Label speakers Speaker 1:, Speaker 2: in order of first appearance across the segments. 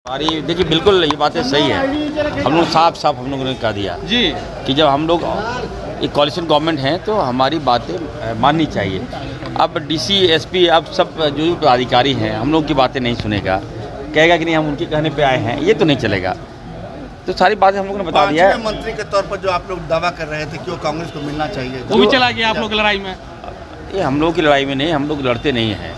Speaker 1: हमारी देखिए बिल्कुल ये बातें सही है। हम लोग साफ हम लोगों ने कह दिया
Speaker 2: जी
Speaker 1: कि जब हम लोग एक कोaliशन गवर्नमेंट हैं तो हमारी बातें माननी चाहिए। अब डीसी एसपी अब सब जो भी पदाधिकारी हैं हम लोग की बातें नहीं सुनेगा, कहेगा कि नहीं हम उनके कहने पे आए हैं, ये तो नहीं चलेगा। तो सारी बातें हम लोगों ने बता दिया है।
Speaker 3: मंत्री के तौर पर जो आप लोग दावा कर रहे थे क्यों कांग्रेस को मिलना चाहिए,
Speaker 2: वो भी चला गया आप लोग लड़ाई में।
Speaker 1: ये हम लोग की लड़ाई में नहीं, हम लोग लड़ते नहीं हैं।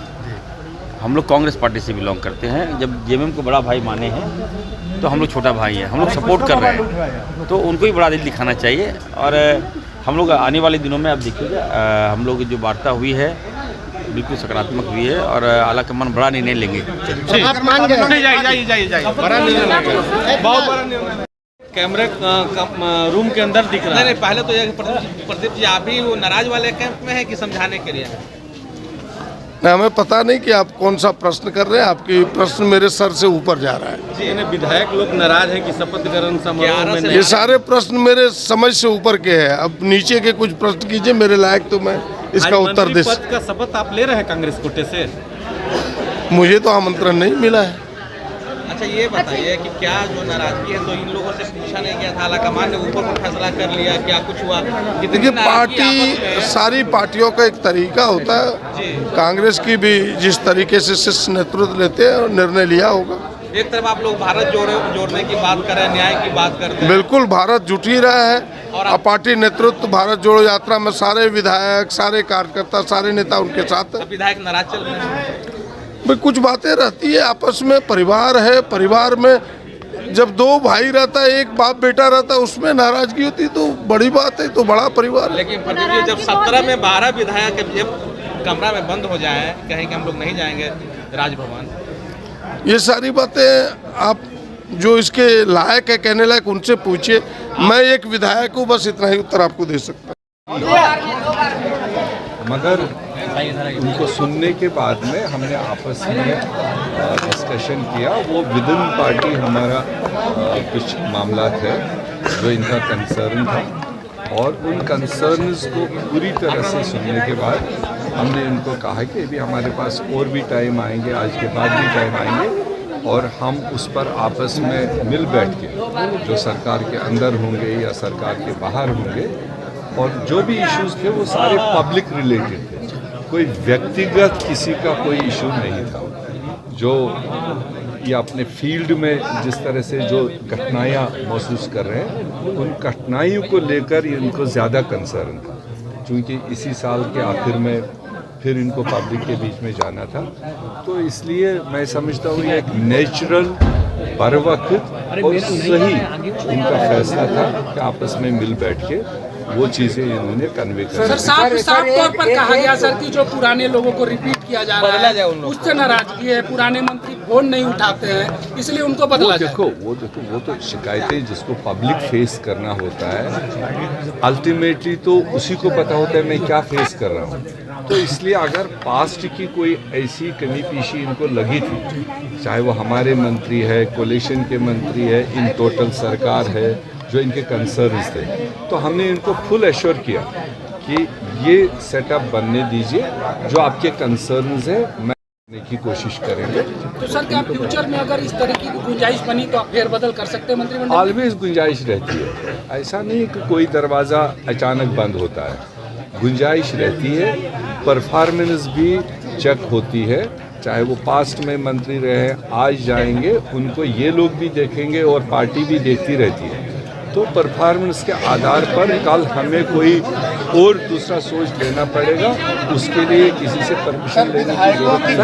Speaker 1: हम लोग कांग्रेस पार्टी से बिलोंग करते हैं। जब जेएमएम को बड़ा भाई माने हैं तो हम लोग छोटा भाई हैं, हम लोग सपोर्ट कर रहे हैं, तो उनको ही बड़ा दिल दिखाना चाहिए। और हम लोग आने वाले दिनों में अब देखिएगा हम लोग जो वार्ता हुई है बिल्कुल सकारात्मक हुई है और आला कमान बड़ा निर्णय लेंगे।
Speaker 2: बहुत बड़ा निर्णय कैमरे रूम के अंदर दिख रहा है। नहीं पहले तो ये प्रदीप जी आप ही वो नाराज वाले कैंप में है कि समझाने के लिए?
Speaker 4: नहीं, हमें पता नहीं कि आप कौन सा प्रश्न कर रहे हैं। आपकी प्रश्न मेरे सर से ऊपर जा रहा है।
Speaker 2: जी विधायक लोग नाराज हैं कि शपथ ग्रहण समारोह में
Speaker 4: ये सारे प्रश्न मेरे समझ से ऊपर के हैं। अब नीचे के कुछ प्रश्न कीजिए मेरे लायक, तो मैं इसका उत्तर दे।
Speaker 2: पद का शपथ आप ले रहे हैं कांग्रेस कोटे से?
Speaker 4: मुझे तो आमंत्रण नहीं मिला है।
Speaker 2: अच्छा ये बताइए कि क्या जो नाराजगी है तो इन लोगों से पूछा नहीं गया था? आलाकमान ने ऊपर में फैसला कर लिया, क्या कुछ हुआ?
Speaker 4: देखिए पार्टी, सारी पार्टियों का एक तरीका होता है। कांग्रेस की भी जिस तरीके से शीर्ष नेतृत्व लेते हैं निर्णय लिया होगा।
Speaker 2: एक तरफ आप लोग भारत जोड़ने की बात कर रहे हैं, न्याय की बात करते हैं।
Speaker 4: बिल्कुल भारत जुट ही रहा है और पार्टी नेतृत्व भारत जोड़ो यात्रा में सारे विधायक, सारे कार्यकर्ता, सारे नेता उनके साथ।
Speaker 2: विधायक नाराज चल रहे हैं?
Speaker 4: भाई कुछ बातें रहती है आपस में, परिवार है, परिवार में जब दो भाई रहता है, एक बाप बेटा रहता है, उसमें नाराजगी होती तो बड़ी बात है, तो बड़ा परिवार है।
Speaker 2: लेकिन प्रदीप जी जब 17 में 12 विधायक जब कमरा में बंद हो जाए, कहें कि हम लोग नहीं जाएंगे राजभवन,
Speaker 4: ये सारी बातें आप जो इसके लायक है, कहने लायक, उनसे पूछिए। मैं एक विधायक हूँ, बस इतना ही उत्तर आपको दे सकता हूँ।
Speaker 5: मगर उनको सुनने के बाद में हमने आपस में डिस्कशन किया। वो विद इन पार्टी हमारा कुछ मामला थे जो इनका कंसर्न था और उन कंसर्न्स को पूरी तरह से सुनने के बाद हमने इनको कहा कि अभी हमारे पास और भी टाइम आएंगे, आज के बाद भी टाइम आएंगे और हम उस पर आपस में मिल बैठ के जो सरकार के अंदर होंगे या सरकार के बाहर होंगे, और जो भी इश्यूज थे वो सारे पब्लिक रिलेटेड थे, कोई व्यक्तिगत किसी का कोई इशू नहीं था। जो ये अपने फील्ड में जिस तरह से जो कठिनाइयाँ महसूस कर रहे हैं, उन कठिनाइयों को लेकर इनको ज़्यादा कंसर्न था, क्योंकि इसी साल के आखिर में फिर इनको पब्लिक के बीच में जाना था। तो इसलिए मैं समझता हूँ ये एक नेचुरल, बरवक्त और सही इनका फैसला था कि आपस में मिल बैठ के वो चीज़ें इन्होंने कन्वे कर।
Speaker 6: सर साफ तौर पर कहा गया सर कि जो पुराने लोगों को रिपीट किया जा रहा है उससे नाराजगी है, पुराने मंत्री फोन नहीं उठाते हैं इसलिए उनको बदला जाए।
Speaker 5: वो तो शिकायतें जिसको पब्लिक फेस करना होता है, अल्टीमेटली तो उसी को पता होता है मैं क्या फेस कर रहा हूँ। तो इसलिए अगर पास्ट की कोई ऐसी कमी पेशी इनको लगी थी, चाहे वो हमारे मंत्री है, कोलिशन के मंत्री है, इन टोटल सरकार है, जो इनके कंसर्न्स थे, तो हमने इनको फुल एश्योर किया कि ये सेटअप बनने दीजिए, जो आपके कंसर्न्स है मैं करने की कोशिश करेंगे।
Speaker 6: तो सर क्या फ्यूचर में अगर इस तरह की गुंजाइश बनी तो आप फेरबदल कर सकते हैं मंत्रिमंडल?
Speaker 5: ऑलवेज गुंजाइश रहती है, ऐसा नहीं कि कोई दरवाज़ा अचानक बंद होता है, गुंजाइश रहती है। परफॉर्मेंस भी चेक होती है, चाहे वो पास्ट में मंत्री रहे, आज जाएंगे उनको ये लोग भी देखेंगे और पार्टी भी देखती रहती है। तो परफॉर्मेंस के आधार पर कल हमें कोई और दूसरा सोच लेना पड़ेगा, उसके लिए किसी से परमिशन लेने की जरूरत है।